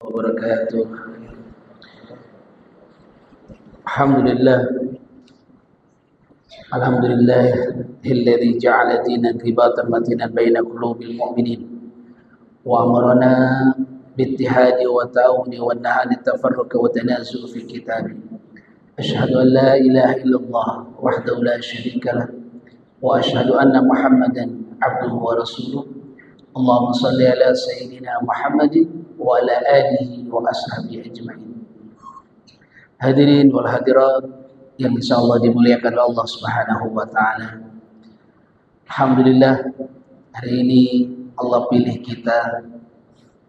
wabarakatuh. Alhamdulillah, alhamdulillahilladzi ja'ala dinan ribatan matinan baina qulubil mu'minin wa amarna bittihadi wa ta'awuni wa nahani tafarruqi wa tanazu fi kitabi. Asyhadu an la ilaha illallah wahdahu la syarika lah wa asyhadu anna Muhammadan abduhu wa rasuluh. Allahumma shalli ala sayyidina Muhammadin wa ala alihi wa ashabihi ajma'in. Hadirin wal hadirat yang insyaallah dimuliakan oleh Allah Subhanahu wa taala. Alhamdulillah, hari ini Allah pilih kita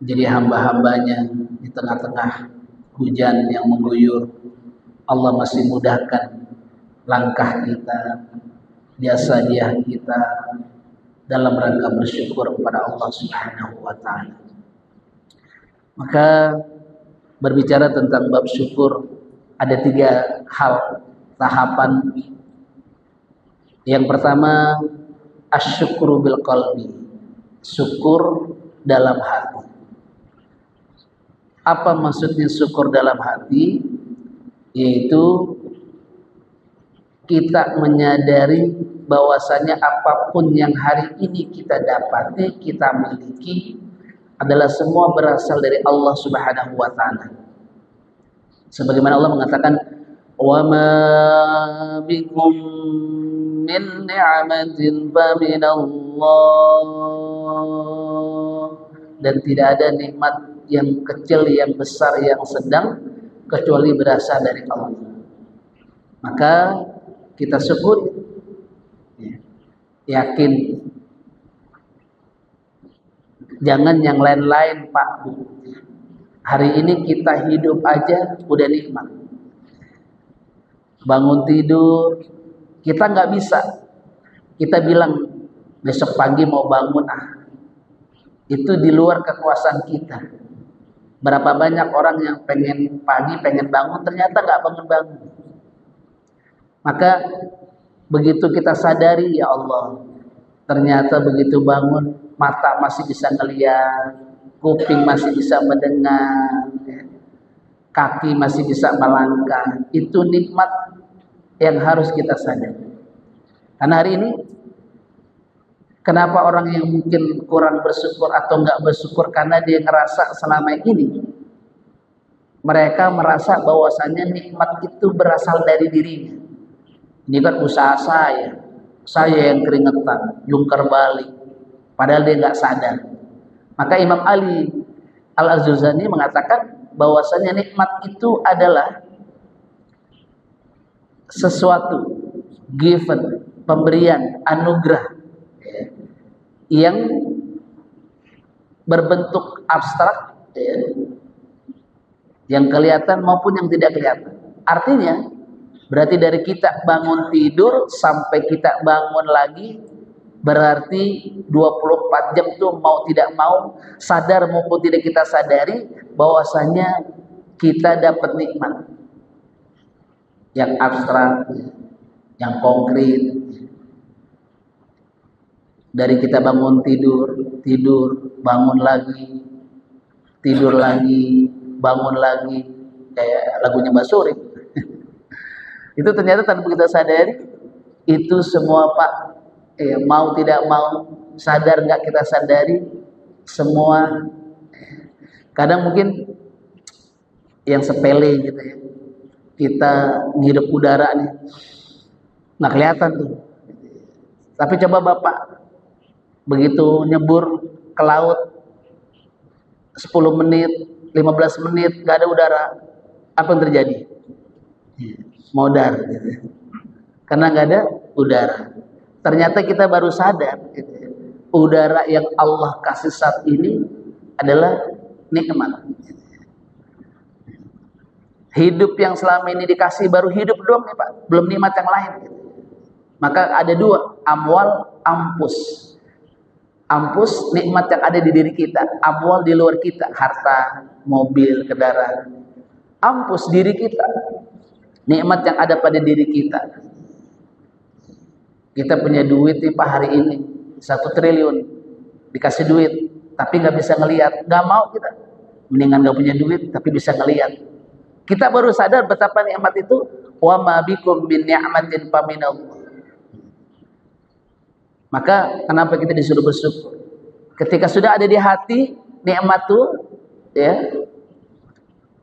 jadi hamba-hambanya di tengah-tengah hujan yang mengguyur. Allah masih mudahkan langkah kita, jasa dia kita dalam rangka bersyukur kepada Allah Subhanahu wa taala. Maka berbicara tentang bab syukur, ada 3 hal tahapan. Yang pertama, asyukru bil qalbi, syukur dalam hati. Apa maksudnya syukur dalam hati? Yaitu kita menyadari bahwasanya apapun yang hari ini kita dapati, kita miliki adalah semua berasal dari Allah Subhanahu wa taala. Sebagaimana Allah mengatakan, "Wa ma bikum min ni'matin fa minallah." Dan tidak ada nikmat yang kecil, yang besar, yang sedang kecuali berasal dari Allah. Maka kita syukur, yakin, jangan yang lain-lain Pak Bu. Hari ini kita hidup aja udah nikmat. Bangun tidur, kita nggak bisa. Kita bilang besok pagi mau bangun, itu di luar kekuasaan kita. Berapa banyak orang yang pengen pagi, pengen bangun, ternyata nggak bangun-bangun. Maka begitu kita sadari, ya Allah, ternyata begitu bangun, mata masih bisa ngelihat, kuping masih bisa mendengar, kaki masih bisa melangkah. Itu nikmat yang harus kita sadari. Karena hari ini, kenapa orang yang mungkin kurang bersyukur atau nggak bersyukur? Karena dia ngerasa selama ini mereka merasa bahwasannya nikmat itu berasal dari dirinya. Ini kan usaha saya yang keringetan, jungkar balik, padahal dia nggak sadar. Maka Imam Ali Al-Azuzani mengatakan bahwasannya nikmat itu adalah sesuatu given, pemberian, anugerah yang berbentuk abstrak, yang kelihatan maupun yang tidak kelihatan. Artinya berarti dari kita bangun tidur sampai kita bangun lagi, berarti 24 jam itu mau tidak mau, sadar maupun tidak kita sadari, bahwasanya kita dapat nikmat yang abstrak, yang konkret. Dari kita bangun tidur, bangun lagi, tidur lagi, bangun lagi, kayak lagunya Mbak Suri. Itu ternyata tanpa kita sadari, itu semua Pak, mau tidak mau, sadar nggak kita sadari, semua. Kadang mungkin yang sepele gitu ya, kita ngirup udara nih, nggak kelihatan tuh. Tapi coba Bapak begitu nyebur ke laut 10 menit, 15 menit nggak ada udara, apa yang terjadi? Modar gitu. Karena nggak ada udara. Ternyata kita baru sadar gitu, udara yang Allah kasih saat ini adalah nikmat. Hidup yang selama ini dikasih baru hidup doang nih Pak, belum nikmat yang lain gitu. Maka ada 2, amwal, ampus. Ampus nikmat yang ada di diri kita, amwal di luar kita, harta, mobil, kendaraan. Ampus diri kita, nikmat yang ada pada diri kita. Kita punya duit nih Pak hari ini 1 triliun, dikasih duit, tapi nggak bisa ngelihat, nggak mau kita. Mendingan nggak punya duit tapi bisa ngelihat. Kita baru sadar betapa nikmat itu. Wa ma bikum min ni'matin faminallah. Maka kenapa kita disuruh bersyukur? Ketika sudah ada di hati nikmat itu, ya,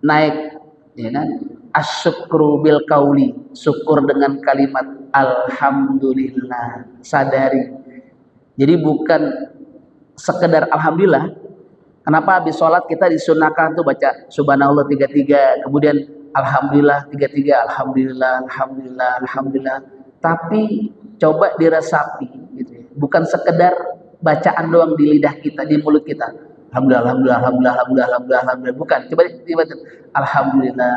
naik, ya kan? Asyukru bil qauli, syukur dengan kalimat alhamdulillah, sadari. Jadi bukan sekedar alhamdulillah. Kenapa habis sholat kita disunahkan tuh baca subhanallah 33, kemudian alhamdulillah 33, alhamdulillah, alhamdulillah, alhamdulillah. Tapi coba diresapi, gitu ya. Bukan sekedar bacaan doang di lidah kita, di mulut kita. Alhamdulillah, alhamdulillah, alhamdulillah, alhamdulillah, alhamdulillah, alhamdulillah. Bukan. Coba dibaca alhamdulillah.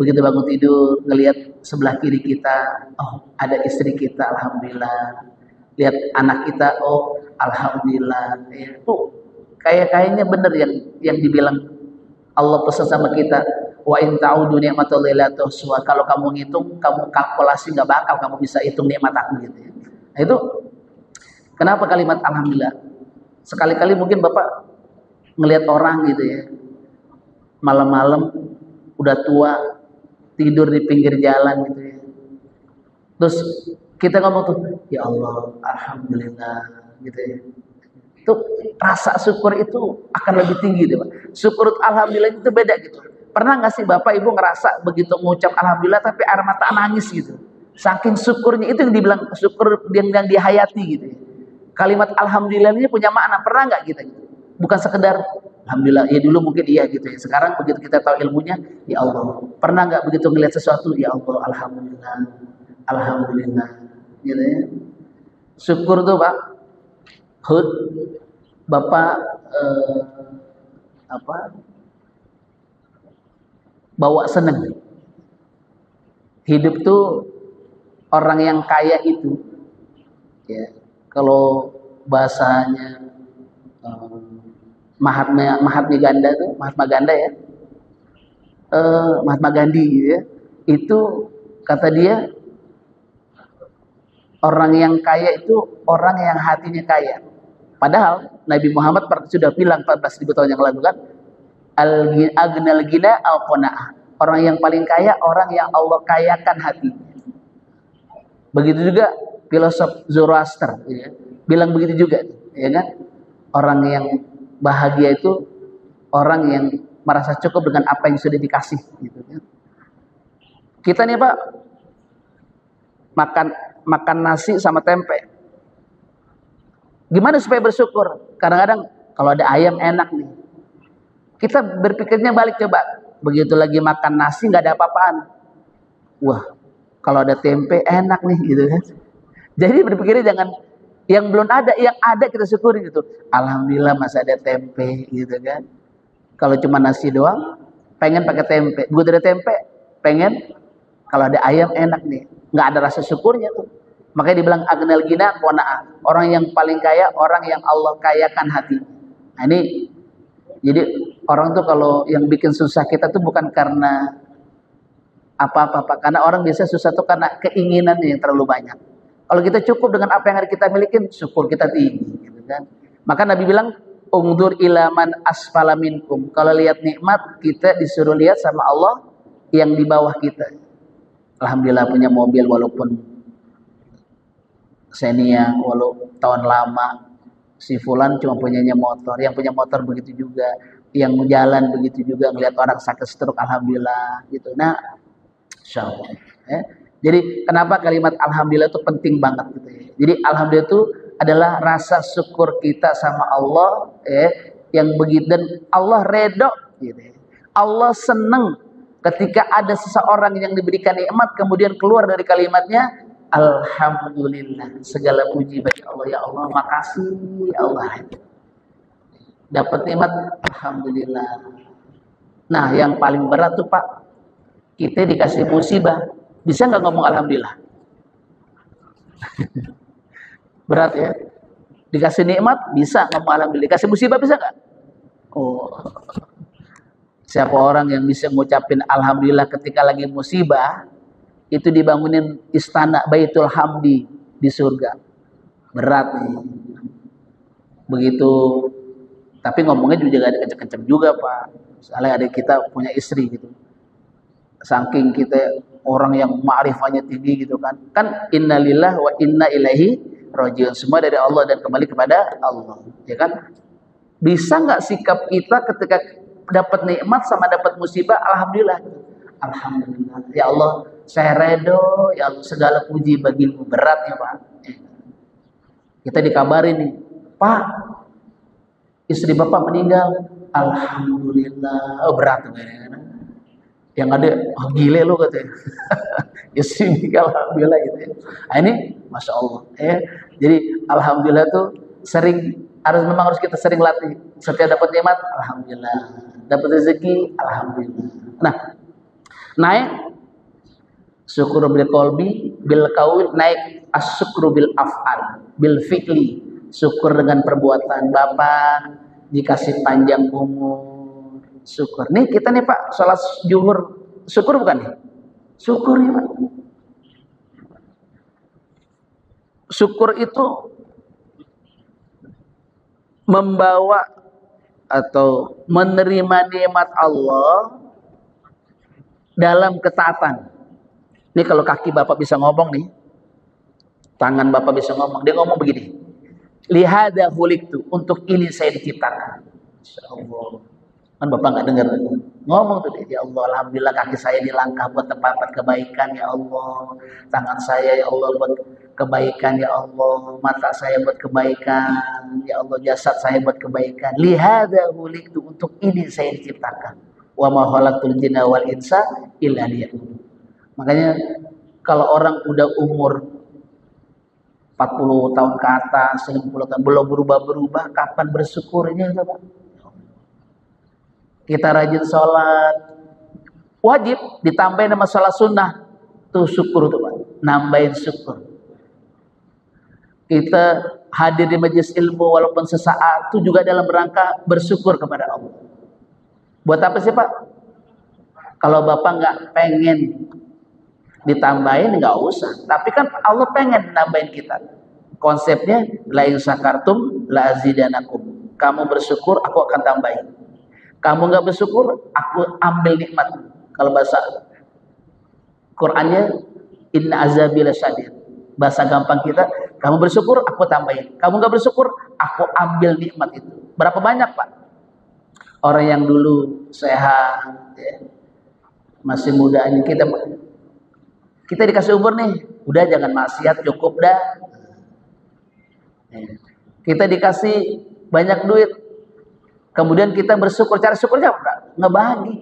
Begitu bangun tidur, ngelihat sebelah kiri kita, oh ada istri kita, alhamdulillah. Lihat anak kita, oh alhamdulillah. Ya, tuh kayaknya benar yang dibilang Allah pesan sama kita, wa in ta'udu ni'matallahi la tuhsuha. Kalau kamu ngitung, kamu kalkulasi nggak bakal kamu bisa hitung nikmat aku, gitu ya. Nah, itu kenapa kalimat alhamdulillah? Sekali-kali mungkin Bapak ngelihat orang gitu ya, malam-malam udah tua tidur di pinggir jalan gitu ya. Terus kita ngomong tuh, ya Allah, alhamdulillah, gitu ya. Itu rasa syukur itu akan lebih tinggi deh, Pak. Syukur alhamdulillah itu beda gitu. Pernah nggak sih Bapak Ibu ngerasa begitu mengucap alhamdulillah tapi air mata nangis gitu? Saking syukurnya, itu yang dibilang syukur yang dihayati gitu ya. Kalimat alhamdulillah ini punya makna. Pernah nggak kita gitu? Bukan sekedar alhamdulillah, ya dulu mungkin iya gitu ya. Sekarang begitu kita tahu ilmunya, ya Allah. Pernah nggak begitu ngelihat sesuatu, ya Allah, alhamdulillah, alhamdulillah, gitu ya. Syukur tuh Pak Hud, Bapak bawa seneng. Hidup tuh orang yang kaya itu, ya, kalau bahasanya Mahatma Ganda tuh, Mahatma Ganda ya, Mahatma Gandhi gitu ya, itu kata dia orang yang kaya itu orang yang hatinya kaya. Padahal Nabi Muhammad sudah bilang 14.000 tahun yang lalu kan, al-aghnal ghina al-qanaah. Orang yang paling kaya orang yang Allah kayakan hatinya. Begitu juga filosof Zoroaster, ya, bilang begitu juga, ya kan? Orang yang bahagia itu orang yang merasa cukup dengan apa yang sudah dikasih, gitu kan? Kita nih Pak makan nasi sama tempe. Gimana supaya bersyukur? Kadang-kadang kalau ada ayam enak nih, kita berpikirnya balik coba. Begitu lagi makan nasi nggak ada apa-apaan, wah kalau ada tempe enak nih, gitu kan? Jadi berpikirnya jangan yang belum ada, yang ada kita syukuri gitu. Alhamdulillah masih ada tempe, gitu kan? Kalau cuma nasi doang, pengen pakai tempe. Begitu ada tempe, pengen kalau ada ayam enak nih. Nggak ada rasa syukurnya tuh. Makanya dibilang aghnal ghina qanaah. Orang yang paling kaya, orang yang Allah kayakan hati. Nah ini, jadi orang tuh kalau yang bikin susah kita tuh bukan karena apa-apa, karena orang biasa susah tuh karena keinginan yang terlalu banyak. Kalau kita cukup dengan apa yang kita miliki, syukur kita tinggi, gitu kan? Maka Nabi bilang, ungdur ilaman asfala minkum. Kalau lihat nikmat, kita disuruh lihat sama Allah yang di bawah kita. Alhamdulillah punya mobil walaupun Xenia, walau tahun lama. Si fulan cuma punyanya motor, yang punya motor begitu juga, yang jalan begitu juga, ngelihat orang sakit stroke, alhamdulillah, gitu. Nah, insyaallah, ya. Jadi kenapa kalimat alhamdulillah itu penting banget, gitu ya. Jadi alhamdulillah itu adalah rasa syukur kita sama Allah, ya, yang begitu, dan Allah redho, gitu ya. Allah senang ketika ada seseorang yang diberikan nikmat kemudian keluar dari kalimatnya alhamdulillah, segala puji bagi Allah, ya Allah, makasih Allah. Dapat nikmat, alhamdulillah. Nah, yang paling berat tuh Pak, kita dikasih musibah, bisa nggak ngomong alhamdulillah? Berat ya. Dikasih nikmat, bisa ngomong alhamdulillah. Dikasih musibah, bisa nggak? Oh, siapa orang yang bisa ngucapin alhamdulillah ketika lagi musibah, itu dibangunin istana Baitul Hamdi di surga. Berat nih. Begitu. Tapi ngomongnya juga gak kenceng-kenceng juga Pak. Misalnya adik kita punya istri gitu, saking kita orang yang ma'rifahnya tinggi gitu kan, kan innalillah wa inna ilaihi rajiun, semua dari Allah dan kembali kepada Allah, ya kan? Bisa nggak sikap kita ketika dapat nikmat sama dapat musibah? Alhamdulillah, alhamdulillah ya Allah, saya redo ya Allah, segala puji bagimu. Berat ya Pak, kita dikabarin nih, Pak, istri Bapak meninggal. Alhamdulillah. Oh, berat tuh. Yang ada, oh, gile lo katanya. Istri meninggal, alhamdulillah gitu ya. Nah, ini Masya Allah ya. Jadi alhamdulillah tuh memang harus kita sering latih. Setiap dapat nikmat, alhamdulillah. Dapat rezeki, alhamdulillah. Nah, naik syukur bil qalbi, bil qaul, naik asyukru bil af'al, bil fi'li. Syukur dengan perbuatan. Bapak dikasih panjang umur, syukur. Nih kita nih Pak, sholat zuhur, syukur bukan nih? Syukur ya Pak. Syukur itu membawa atau menerima nikmat Allah dalam ketaatan. Ini kalau kaki Bapak bisa ngomong nih, tangan Bapak bisa ngomong, dia ngomong begini, lihada khuliqtu, untuk ini saya diciptakan. Insyaallah. Kan Bapak nggak dengar ngomong tuh dia, ya Allah, alhamdulillah kaki saya dilangkah buat tempat kebaikan ya Allah, tangan saya ya Allah buat kebaikan ya Allah, mata saya buat kebaikan ya Allah, jasad saya buat kebaikan. Lihada khuliqtu, untuk ini saya diciptakan. Wa ma khalaqtul jinna wal insa illa liya'budun. Makanya kalau orang udah umur 40 tahun ke atas, 50 tahun, belum berubah-berubah, kapan bersyukurnya Pak? Kita rajin sholat, wajib ditambahin sama sholat sunnah, tuh syukur tuh Pak, nambahin syukur. Kita hadir di majelis ilmu walaupun sesaat, itu juga dalam rangka bersyukur kepada Allah. Buat apa sih Pak? Kalau Bapak nggak pengen ditambahin, nggak usah. Tapi kan Allah pengen nambahin kita. Konsepnya la in syakartum la azidanakum. Kamu bersyukur, aku akan tambahin. Kamu nggak bersyukur, aku ambil nikmat. Kalau bahasa Qur'annya inna azabi lasyadid. Bahasa gampang kita, kamu bersyukur, aku tambahin. Kamu nggak bersyukur, aku ambil nikmat itu. Berapa banyak Pak? Orang yang dulu sehat, ya, masih muda, kita dikasih umur nih, udah jangan maksiat, cukup dah. Kita dikasih banyak duit, kemudian kita bersyukur. Cara syukurnya apa? Ngebagi.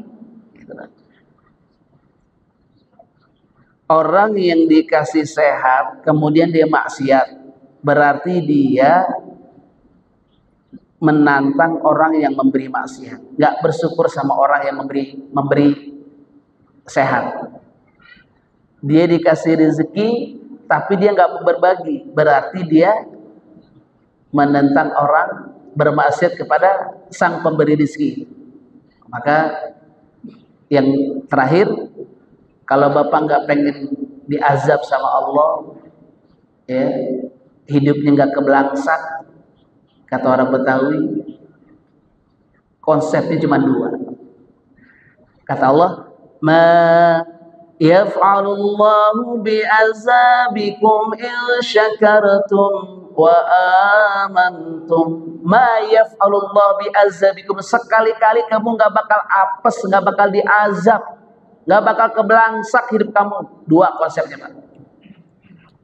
Orang yang dikasih sehat, kemudian dia maksiat, berarti dia menantang orang yang memberi maksiat. Nggak bersyukur sama orang yang memberi sehat. Dia dikasih rezeki, tapi dia nggak berbagi, berarti dia menentang orang bermaksiat kepada sang pemberi rezeki. Maka yang terakhir, kalau Bapak nggak pengen diazab sama Allah, ya, hidupnya nggak kebelangsak, kata orang Betawi, konsepnya cuma dua. Kata Allah, ma yaf'alullahu bi'azabikum in syakartum wa amantum. Ma yaf'alullahu bi'azabikum, sekali-kali kamu nggak bakal apes, nggak bakal diazab, nggak bakal kebelangsak hidup kamu. Dua konsepnya Pak.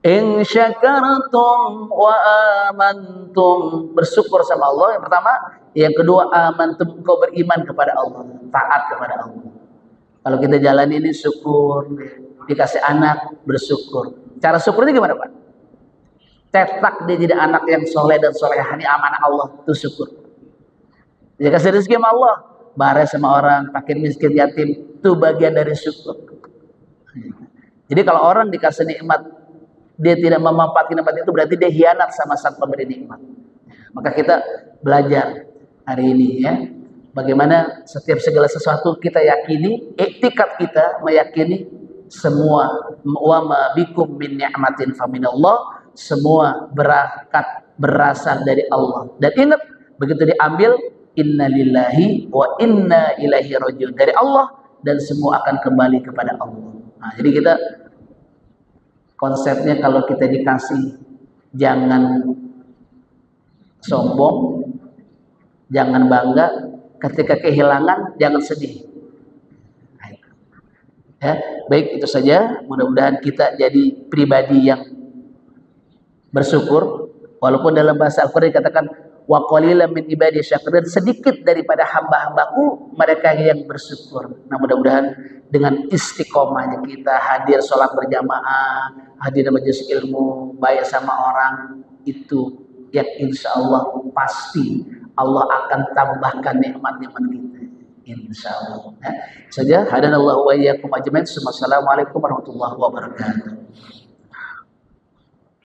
In syakartum wa amantum, bersyukur sama Allah yang pertama. Yang kedua, amantum, kau beriman kepada Allah, taat kepada Allah. Kalau kita jalan ini syukur, dikasih anak bersyukur. Cara syukurnya gimana Pak? Cetak dia jadi anak yang soleh dan solehah, ini amanah Allah, itu syukur. Dia kasih rezeki sama Allah, bares sama orang, fakir miskin yatim, itu bagian dari syukur. Jadi kalau orang dikasih nikmat, dia tidak memanfaatkan nikmat itu, berarti dia hianat sama sang pemberi nikmat. Maka kita belajar hari ini ya, bagaimana setiap segala sesuatu kita yakini, iktikad kita meyakini semua wa ma bikum min ni'matin faminallah, semua berkat berasal dari Allah. Dan ingat, begitu diambil, inna lillahi wa inna ilaihi rajiun, dari Allah dan semua akan kembali kepada Allah. Nah, jadi kita konsepnya kalau kita dikasih jangan sombong, jangan bangga, ketika kehilangan jangan sedih. Ya, baik, itu saja. Mudah-mudahan kita jadi pribadi yang bersyukur. Walaupun dalam bahasa Al-Quran dikatakan wa qalilan min ibadi syakirin, sedikit daripada hamba-hambaku mereka yang bersyukur. Nah, mudah-mudahan dengan istiqomahnya kita hadir sholat berjamaah, hadir majelis ilmu, baik sama orang, itu yang insya Allah pasti Allah akan tambahkan nikmat-nikmat kita. Insya Allah. Ya. Saja hadanallahu wa iyyakum ajmain. Assalamualaikum warahmatullahi wabarakatuh.